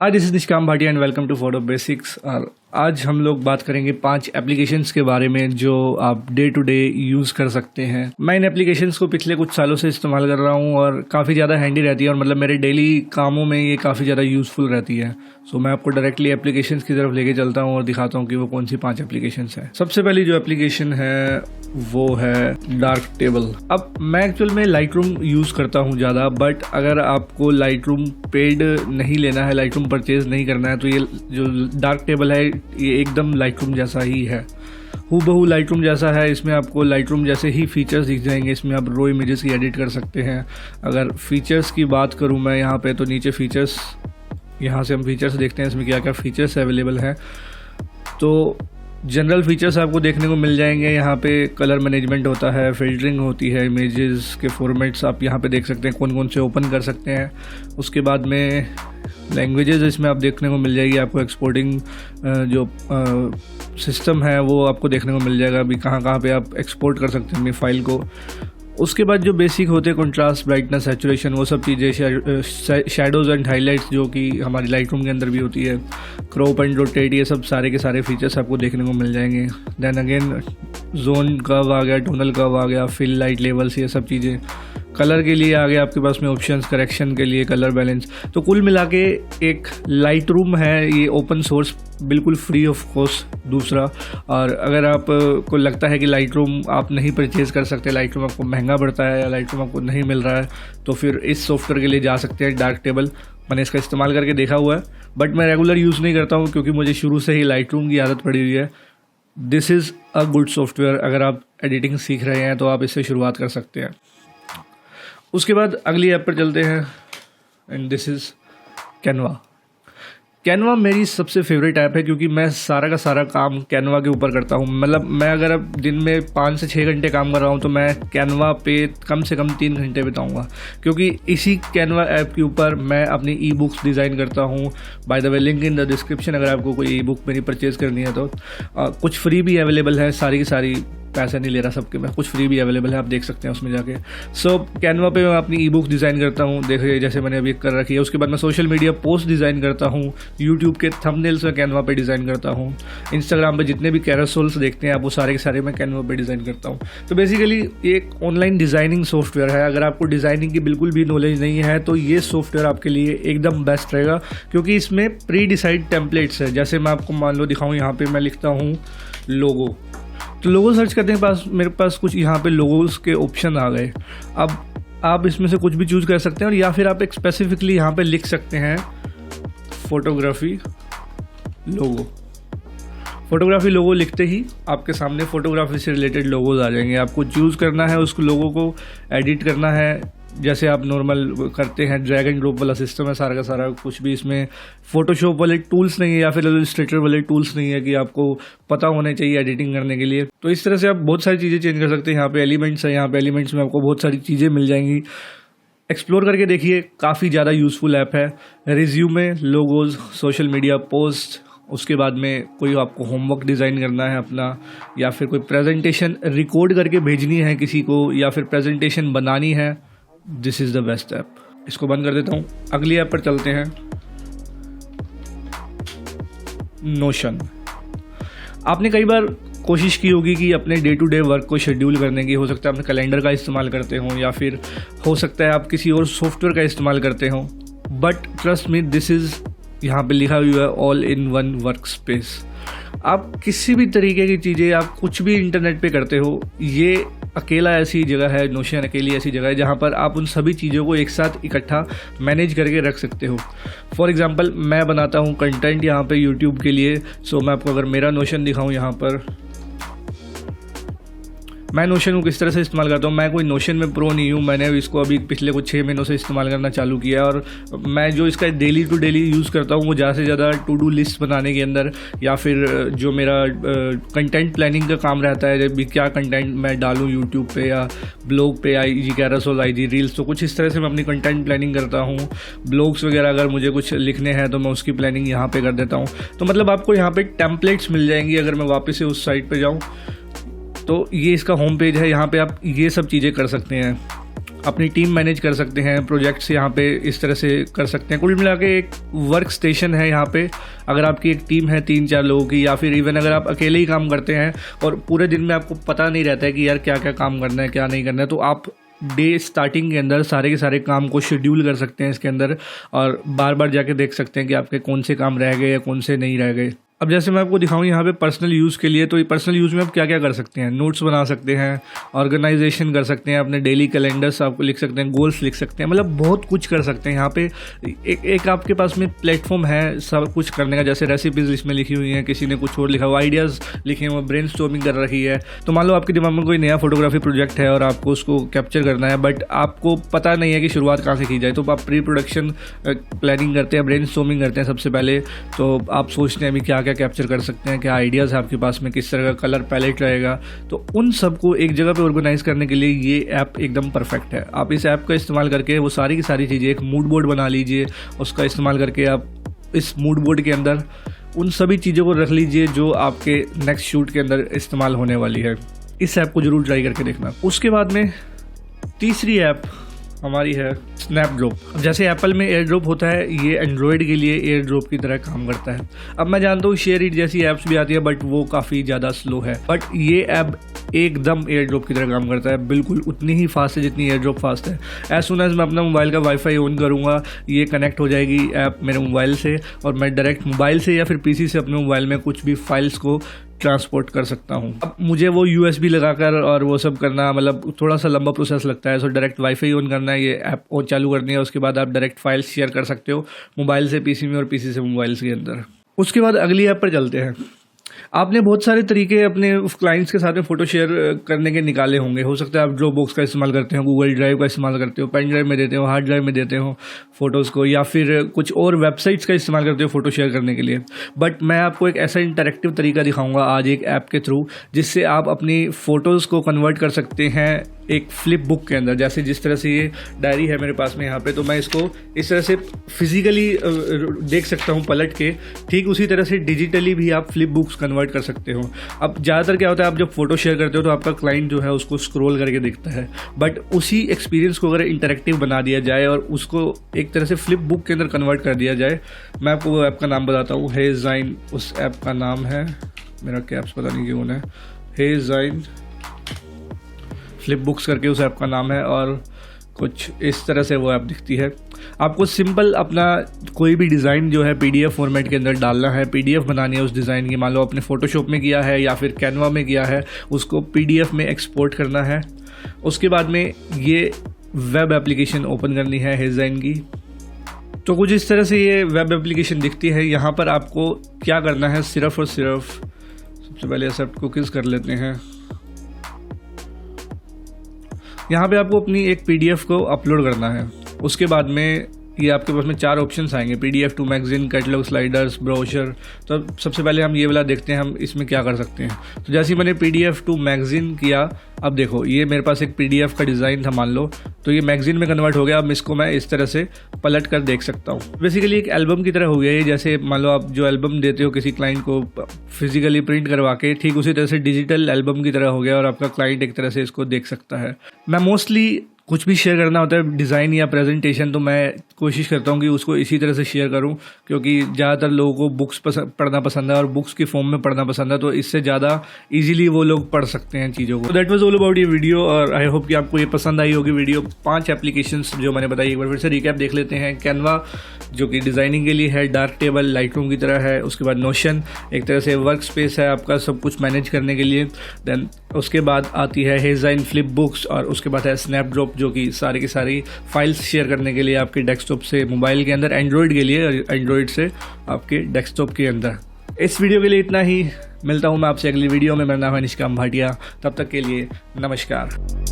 Hi, this is Nishkam Bhatia and welcome to photo basics. और आज हम लोग बात करेंगे 5 एप्लीकेशंस के बारे में जो आप डे टू डे यूज़ कर सकते हैं। मैं इन एप्लीकेशंस को पिछले कुछ सालों से इस्तेमाल कर रहा हूँ और काफ़ी ज़्यादा हैंडी रहती है और मतलब मेरे डेली कामों में ये काफ़ी ज़्यादा यूज़फुल रहती है। सो मैं आपको डायरेक्टली एप्लीकेशंस की तरफ लेके चलता हूँ और दिखाता हूँ कि वो कौन सी 5 एप्लीकेशंस हैं। सबसे पहली जो एप्लीकेशन है वो है डार्क टेबल। अब मैं एक्चुअल में लाइट रूम यूज़ करता हूँ ज़्यादा, बट अगर आपको लाइट रूम पेड नहीं लेना है, लाइट रूम परचेज नहीं करना है, तो ये जो डार्क टेबल है ये एकदम लाइट रूम जैसा ही है, हूबहू लाइट रूम जैसा है। इसमें आपको लाइट रूम जैसे ही फीचर्स दिख जाएंगे। इसमें आप रो इमेजेस की एडिट कर सकते हैं। अगर फीचर्स की बात करूँ मैं यहाँ पे, तो नीचे फीचर्स, यहाँ से हम फीचर्स देखते हैं इसमें क्या क्या फीचर्स अवेलेबल हैं। तो जनरल फीचर्स आपको देखने को मिल जाएंगे। यहाँ पे कलर मैनेजमेंट होता है, फिल्टरिंग होती है, इमेजेस के फॉर्मेट्स आप यहाँ पे देख सकते हैं कौन कौन से ओपन कर सकते हैं। उसके बाद में लैंग्वेजेस इसमें आप देखने को मिल जाएगी। आपको एक्सपोर्टिंग जो सिस्टम है वो आपको देखने को मिल जाएगा, अभी कहाँ कहाँ पे आप एक्सपोर्ट कर सकते हैं अपनी फ़ाइल को। उसके बाद जो बेसिक होते हैं कंट्रास्ट, ब्राइटनेस, सैचुरेशन, वो सब चीज़ें, शैडोज़ एंड हाइलाइट्स जो कि हमारी लाइट रूम के अंदर भी होती है, क्रॉप एंड रोटेट, ये सब सारे के सारे फीचर्स आपको देखने को मिल जाएंगे। देन अगेन जोन कर्व आ गया, टोनल कर्व आ गया, फिल लाइट लेवल्स, ये सब चीज़ें। कलर के लिए आ गया आपके पास में ऑप्शंस, करेक्शन के लिए कलर बैलेंस। तो कुल मिला के एक लाइट रूम है, ये ओपन सोर्स, बिल्कुल फ्री ऑफ कॉस्ट दूसरा। और अगर आप को लगता है कि लाइट रूम आप नहीं परचेज़ कर सकते, लाइट रूम आपको महंगा पड़ता है या लाइट रूम आपको नहीं मिल रहा है, तो फिर इस सॉफ्टवेयर के लिए जा सकते हैं, डार्क टेबल। मैंने इसका इस्तेमाल करके देखा हुआ है, बट मैं रेगुलर यूज़ नहीं करता हूँ क्योंकि मुझे शुरू से ही लाइट रूम की आदत पड़ी हुई है। This is a good software. अगर आप एडिटिंग सीख रहे हैं तो आप इससे शुरुआत कर सकते हैं। उसके बाद अगली ऐप पर चलते हैं and this is Canva. Canva मेरी सबसे फेवरेट ऐप है क्योंकि मैं सारा का सारा काम कैनवा के ऊपर करता हूँ। मतलब मैं अगर अब दिन में 5 से 6 घंटे काम कर रहा हूँ तो मैं कैनवा पे कम से कम 3 घंटे बिताऊँगा, क्योंकि इसी कैनवा ऐप के ऊपर मैं अपनी ई बुक्स डिज़ाइन करता हूँ। By the way, link in the description अगर आपको कोई ई बुक मेरी परचेज़ करनी है तो। कुछ फ्री भी अवेलेबल है, सारी की सारी, पैसे नहीं ले रहा सबके मैं, कुछ फ्री भी अवेलेबल है, आप देख सकते हैं उसमें जाके। सो कैनवा पे मैं अपनी ई बुक डिज़ाइन करता हूँ, देखिए जैसे मैंने अभी कर रखी है। उसके बाद मैं सोशल मीडिया पोस्ट डिज़ाइन करता हूँ, यूट्यूब के थंबनेल्स मैं कैनवा पे डिज़ाइन करता हूँ, इंस्टाग्राम पे जितने भी कैरोसोल्स देखते हैं आप वो सारे के सारे मैं कैनवा पे डिज़ाइन करता हूँ। तो बेसिकली एक ऑनलाइन डिज़ाइनिंग सॉफ्टवेयर है। अगर आपको डिज़ाइनिंग की बिल्कुल भी नॉलेज नहीं है तो ये सॉफ्टवेयर आपके लिए एकदम बेस्ट रहेगा, क्योंकि इसमें प्री डिसाइड टेम्पलेट्स है। जैसे मैं आपको मान लो दिखाऊँ, यहाँ पर मैं लिखता हूँ लोगो, तो लोगो सर्च करने के पास मेरे पास कुछ यहाँ पे लोगोस के ऑप्शन आ गए। अब आप इसमें से कुछ भी चूज़ कर सकते हैं, और या फिर आप एक स्पेसिफिकली यहाँ पे लिख सकते हैं फोटोग्राफी लोगो। फोटोग्राफी लोगो लिखते ही आपके सामने फोटोग्राफी से रिलेटेड लोगोज आ जाएंगे। आपको चूज़ करना है, उस लोगो को एडिट करना है जैसे आप नॉर्मल करते हैं। ड्रैग एंड ड्रॉप वाला सिस्टम है सारा का सारा। कुछ भी इसमें फोटोशॉप वाले टूल्स नहीं है या फिर इलस्ट्रेटर वाले टूल्स नहीं है कि आपको पता होने चाहिए एडिटिंग करने के लिए। तो इस तरह से आप बहुत सारी चीज़ें चेंज कर सकते हैं। यहाँ पे एलिमेंट्स है, यहाँ पे एलिमेंट्स में आपको बहुत सारी चीज़ें मिल जाएंगी। एक्सप्लोर करके देखिए, काफ़ी ज़्यादा यूज़फुल ऐप है। Resume, logos, social media post, उसके बाद में कोई आपको होमवर्क डिज़ाइन करना है अपना, या फिर कोई प्रेजेंटेशन रिकॉर्ड करके भेजनी है किसी को, या फिर प्रेजेंटेशन बनानी है, this is the best app. इसको बंद कर देता हूँ। अगली ऐप पर चलते हैं, नोशन। आपने कई बार कोशिश की होगी कि अपने डे टू डे वर्क को शेड्यूल करने की। हो सकता है अपने कैलेंडर का इस्तेमाल करते हो, या फिर हो सकता है आप किसी और सॉफ्टवेयर का इस्तेमाल करते हो, but trust me, this is, यहाँ पे लिखा हुआ है all in one work space. आप किसी भी तरीके की चीज़ें, आप कुछ भी इंटरनेट पे करते हो, ये अकेला ऐसी जगह है, नोशन अकेली ऐसी जगह है जहाँ पर आप उन सभी चीज़ों को एक साथ इकट्ठा मैनेज करके रख सकते हो। फॉर एग्जांपल, मैं बनाता हूँ कंटेंट यहाँ पे यूट्यूब के लिए। सो मैं आपको अगर मेरा नोशन दिखाऊँ, यहाँ पर मैं नोशन को किस तरह से इस्तेमाल करता हूँ। मैं कोई नोशन में प्रो नहीं हूँ, मैंने इसको अभी पिछले कुछ 6 महीनों से इस्तेमाल करना चालू किया है। और मैं जो इसका डेली टू डेली यूज़ करता हूँ वो ज़्यादा से ज़्यादा टू डू लिस्ट बनाने के अंदर, या फिर जो मेरा कंटेंट प्लानिंग का काम रहता है, जब भी क्या कंटेंट मैं डालूँ यूट्यूब पे या ब्लॉग पे, IG कैरोसेल, IG रील्स, तो कुछ इस तरह से मैं अपनी कंटेंट प्लानिंग करता हूँ। ब्लॉग्स वगैरह अगर मुझे कुछ लिखने हैं तो मैं उसकी प्लानिंग यहाँ पर कर देता हूँ। तो मतलब आपको यहाँ पर टेम्पलेट्स मिल जाएंगी। अगर मैं वापस से उस साइट पर जाऊँ तो ये इसका होम पेज है, यहाँ पे आप ये सब चीज़ें कर सकते हैं। अपनी टीम मैनेज कर सकते हैं, प्रोजेक्ट्स यहाँ पे इस तरह से कर सकते हैं। कुल मिला के एक वर्क स्टेशन है यहाँ पे। अगर आपकी एक टीम है 3-4 लोगों की, या फिर इवन अगर आप अकेले ही काम करते हैं और पूरे दिन में आपको पता नहीं रहता है कि यार क्या क्या काम करना है क्या नहीं करना है, तो आप डे स्टार्टिंग के अंदर सारे के सारे काम को शेड्यूल कर सकते हैं इसके अंदर, और बार बार जाके देख सकते हैं कि आपके कौन से काम रह गए या कौन से नहीं रह गए। अब जैसे मैं आपको दिखाऊं यहाँ पे पर्सनल यूज़ के लिए, तो ये पर्सनल यूज़ में आप क्या क्या कर सकते हैं। नोट्स बना सकते हैं, ऑर्गेनाइजेशन कर सकते हैं, अपने डेली कैलेंडर्स आपको लिख सकते हैं, गोल्स लिख सकते हैं, मतलब बहुत कुछ कर सकते हैं यहाँ पे। एक आपके पास में प्लेटफॉर्म है सब कुछ करने का। जैसे रेसिपीज़ इसमें लिखी हुई हैं, किसी ने कुछ और लिखा हुआ, आइडियाज़ लिखे हुए, ब्रेनस्टॉर्मिंग कर रखी है। तो मान लो आपके दिमाग में कोई नया फोटोग्राफी प्रोजेक्ट है और आपको उसको कैप्चर करना है, बट आपको पता नहीं है कि शुरुआत कहाँ से की जाए, तो आप प्री प्रोडक्शन प्लानिंग करते हैं, ब्रेनस्टॉर्मिंग करते हैं सबसे पहले। तो आप सोचते हैं अभी क्या क्या कैप्चर कर सकते हैं, क्या आइडियाज़ है आपके पास में, किस तरह का कलर पैलेट रहेगा। तो उन सबको एक जगह पे ऑर्गेनाइज करने के लिए ये ऐप एकदम परफेक्ट है। आप इस ऐप का इस्तेमाल करके वो सारी की सारी चीज़ें, एक मूड बोर्ड बना लीजिए, उसका इस्तेमाल करके आप इस मूड बोर्ड के अंदर उन सभी चीज़ों को रख लीजिए जो आपके नेक्स्ट शूट के अंदर इस्तेमाल होने वाली है। इस ऐप को ज़रूर ट्राई करके देखना। उसके बाद में तीसरी ऐप हमारी है स्नैपड्रॉप। जैसे एप्पल में एयर ड्रॉप होता है, ये एंड्रॉयड के लिए एयर ड्रॉप की तरह काम करता है। अब मैं जानता हूँ शेयर इट जैसी ऐप्स भी आती है, बट वो काफ़ी ज़्यादा स्लो है, बट ये ऐप एकदम एयर ड्रॉप की तरह काम करता है, बिल्कुल उतनी ही फास्ट है जितनी एयर ड्रॉप फास्ट है। एज सुन एज मैं अपना मोबाइल का वाईफाई ऑन करूँगा, ये कनेक्ट हो जाएगी ऐप मेरे मोबाइल से, और मैं डायरेक्ट मोबाइल से या फिर पीसी से अपने मोबाइल में कुछ भी फाइल्स को ट्रांसपोर्ट कर सकता हूँ। अब मुझे वो USB लगाकर और वो सब करना, मतलब थोड़ा सा लंबा प्रोसेस लगता है। सो डायरेक्ट वाईफाई ऑन करना है, ये ऐप ऑन चालू करनी है, उसके बाद आप डायरेक्ट फाइल्स शेयर कर सकते हो मोबाइल से पीसी में और पीसी से मोबाइल के अंदर। उसके बाद अगली ऐप पर चलते हैं। आपने बहुत सारे तरीके अपने क्लाइंट्स के साथ में फ़ोटो शेयर करने के निकाले होंगे। हो सकता है आप ड्रॉप बॉक्स का इस्तेमाल करते हो, गूगल ड्राइव का इस्तेमाल करते हो, पेन ड्राइव में देते हो, हार्ड ड्राइव में देते हो फ़ोटोज़ को, या फिर कुछ और वेबसाइट्स का इस्तेमाल करते हो फ़ोटो शेयर करने के लिए। बट मैं आपको एक ऐसा इंटरेक्टिव तरीका दिखाऊंगा आज एक ऐप के थ्रू, जिससे आप अपनी फ़ोटोज़ को कन्वर्ट कर सकते हैं एक फ्लिप बुक के अंदर। जैसे जिस तरह से ये डायरी है मेरे पास में यहाँ पे, तो मैं इसको इस तरह से फिजिकली देख सकता हूँ पलट के, ठीक उसी तरह से डिजिटली भी आप फ्लिप बुक्स कन्वर्ट कर सकते हो। अब ज़्यादातर क्या होता है, आप जब फोटो शेयर करते हो तो आपका क्लाइंट जो है उसको स्क्रॉल करके देखता है, बट उसी एक्सपीरियंस को अगर इंटरेक्टिव बना दिया जाए और उसको एक तरह से फ्लिप बुक के अंदर कन्वर्ट कर दिया जाए। मैं आपको वो ऐप का नाम बताता हूँ, हेज़ाइन उस ऐप का नाम है, मेरा कैप्स पता नहीं क्यों है, हेज़ाइन फ्लिप बुक्स करके उस ऐप का नाम है, और कुछ इस तरह से वो ऐप दिखती है। आपको सिंपल अपना कोई भी डिज़ाइन जो है PDF फॉर्मेट के अंदर डालना है, PDF बनानी है उस डिज़ाइन की। मान लो आपने फ़ोटोशॉप में किया है या फिर कैनवा में किया है, उसको PDF में एक्सपोर्ट करना है। उसके बाद में ये वेब एप्लीकेशन ओपन करनी है हेज़ाइन की। तो कुछ इस तरह से ये वेब एप्लीकेशन दिखती है। यहाँ पर आपको क्या करना है, सिर्फ और सिर्फ सबसे पहले एक्सेप्ट कुकीज़ कर लेते हैं। यहाँ पे आपको अपनी एक PDF को अपलोड करना है। उसके बाद में ये आपके पास में 4 ऑप्शंस आएंगे, PDF to magazine, catalogue, sliders, brochure. तो सबसे पहले हम ये वाला देखते हैं, हम इसमें क्या कर सकते हैं। तो जैसे ही मैंने PDF टू मैगजीन किया, अब देखो ये मेरे पास एक PDF का डिज़ाइन था मान लो, तो ये मैगजीन में कन्वर्ट हो गया। अब इसको मैं इस तरह से पलट कर देख सकता हूँ। बेसिकली एक एल्बम की तरह हो गया ये। जैसे मान लो आप जो एल्बम देते हो किसी क्लाइंट को फिजिकली प्रिंट करवा के, ठीक उसी तरह से डिजिटल एल्बम की तरह हो गया, और आपका क्लाइंट एक तरह से इसको देख सकता है। मैं मोस्टली कुछ भी शेयर करना होता है डिज़ाइन या प्रेजेंटेशन, तो मैं कोशिश करता हूँ कि उसको इसी तरह से शेयर करूँ, क्योंकि ज़्यादातर लोगों को बुक्स पढ़ना पसंद है और बुक्स की फॉर्म में पढ़ना पसंद है, तो इससे ज़्यादा इजीली वो लोग पढ़ सकते हैं चीज़ों को। दैट वाज ऑल अबाउट ये वीडियो, और आई होप कि आपको ये पसंद आई होगी वीडियो। 5 एप्लीकेशंस जो मैंने बताई, एक बार फिर से रिकैप देख लेते हैं। कैनवा जो कि डिज़ाइनिंग के लिए है, डार्क टेबल लाइटरूम की तरह है। उसके बाद नोशन एक तरह से वर्क स्पेस है आपका सब कुछ मैनेज करने के लिए। देन उसके बाद आती है हेज़ाइन फ्लिप बुक्स, और उसके बाद है स्नैपड्रॉप जो कि सारी की सारी फाइल्स शेयर करने के लिए आपके डेस्कटॉप से मोबाइल के अंदर, एंड्रॉयड के लिए एंड्रॉयड से आपके डेस्कटॉप के अंदर। इस वीडियो के लिए इतना ही। मिलता हूँ मैं आपसे अगली वीडियो में। मेरा नाम है निष्काम भाटिया। तब तक के लिए नमस्कार।